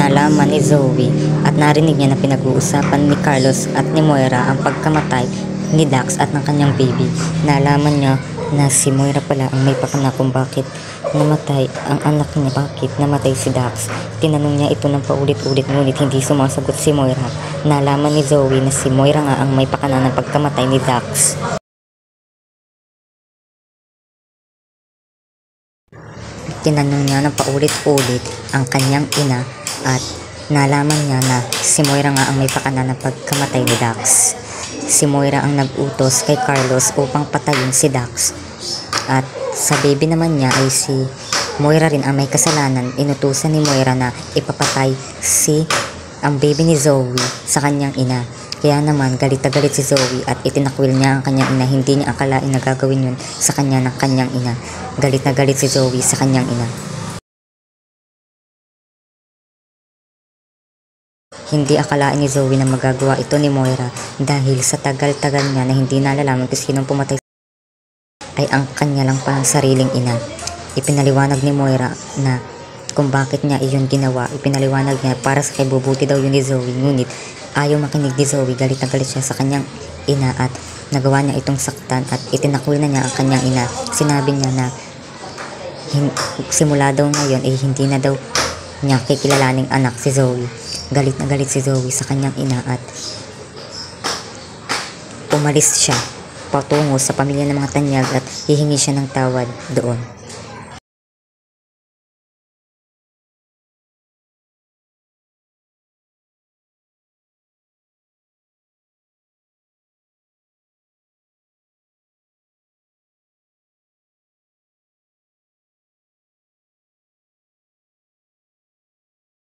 nalaman ni Zoe at narinig niya na pinag-uusapan ni Carlos at ni Moira ang pagkamatay ni Dax at ng kanyang baby. Nalaman niya na si Moira pala ang may pakana kung bakit namatay ang anak niya, bakit namatay si Dax. Tinanong niya ito ng paulit-ulit ngunit hindi sumasagot si Moira. Nalaman ni Zoe na si Moira nga ang may pakana ng pagkamatay ni Dax. Tinanong niya ng paulit-ulit ang kanyang ina at nalaman niya na si Moira nga ang may pakana ng pagkamatay ni Dax. Si Moira ang nag-utos kay Carlos upang patayin si Dax. At sa baby naman niya ay si Moira rin ang may kasalanan. Inutusan ni Moira na ipapatay ang baby ni Zoe sa kanyang ina. Kaya naman galit na galit si Zoe at itinakwil niya ang kanyang ina. Hindi niya akalain na gagawin yun sa kanya ng kanyang ina. Galit na galit si Zoe sa kanyang ina. Hindi akalain ni Zoe na magagawa ito ni Moira dahil sa tagal-tagal niya na hindi nalalaman kung sinong pumatay ay ang kanya lang pa sariling ina. Ipinaliwanag ni Moira na kung bakit niya iyon ginawa. Ipinaliwanag niya para sa kaibubuti daw yun ni Zoe. Ngunit ayaw makinig ni Zoe. Galit na galit siya sa kanyang ina at nagawa niya itong saktan at itinakwil na niya ang kanyang ina. Sinabi niya na simula daw ngayon ay hindi na daw niya kikilalaning anak si Zoe. Galit na galit si Zoe sa kanyang ina at umalis siya patungo sa pamilya ng mga tanyag at hihingi siya ng tawad doon.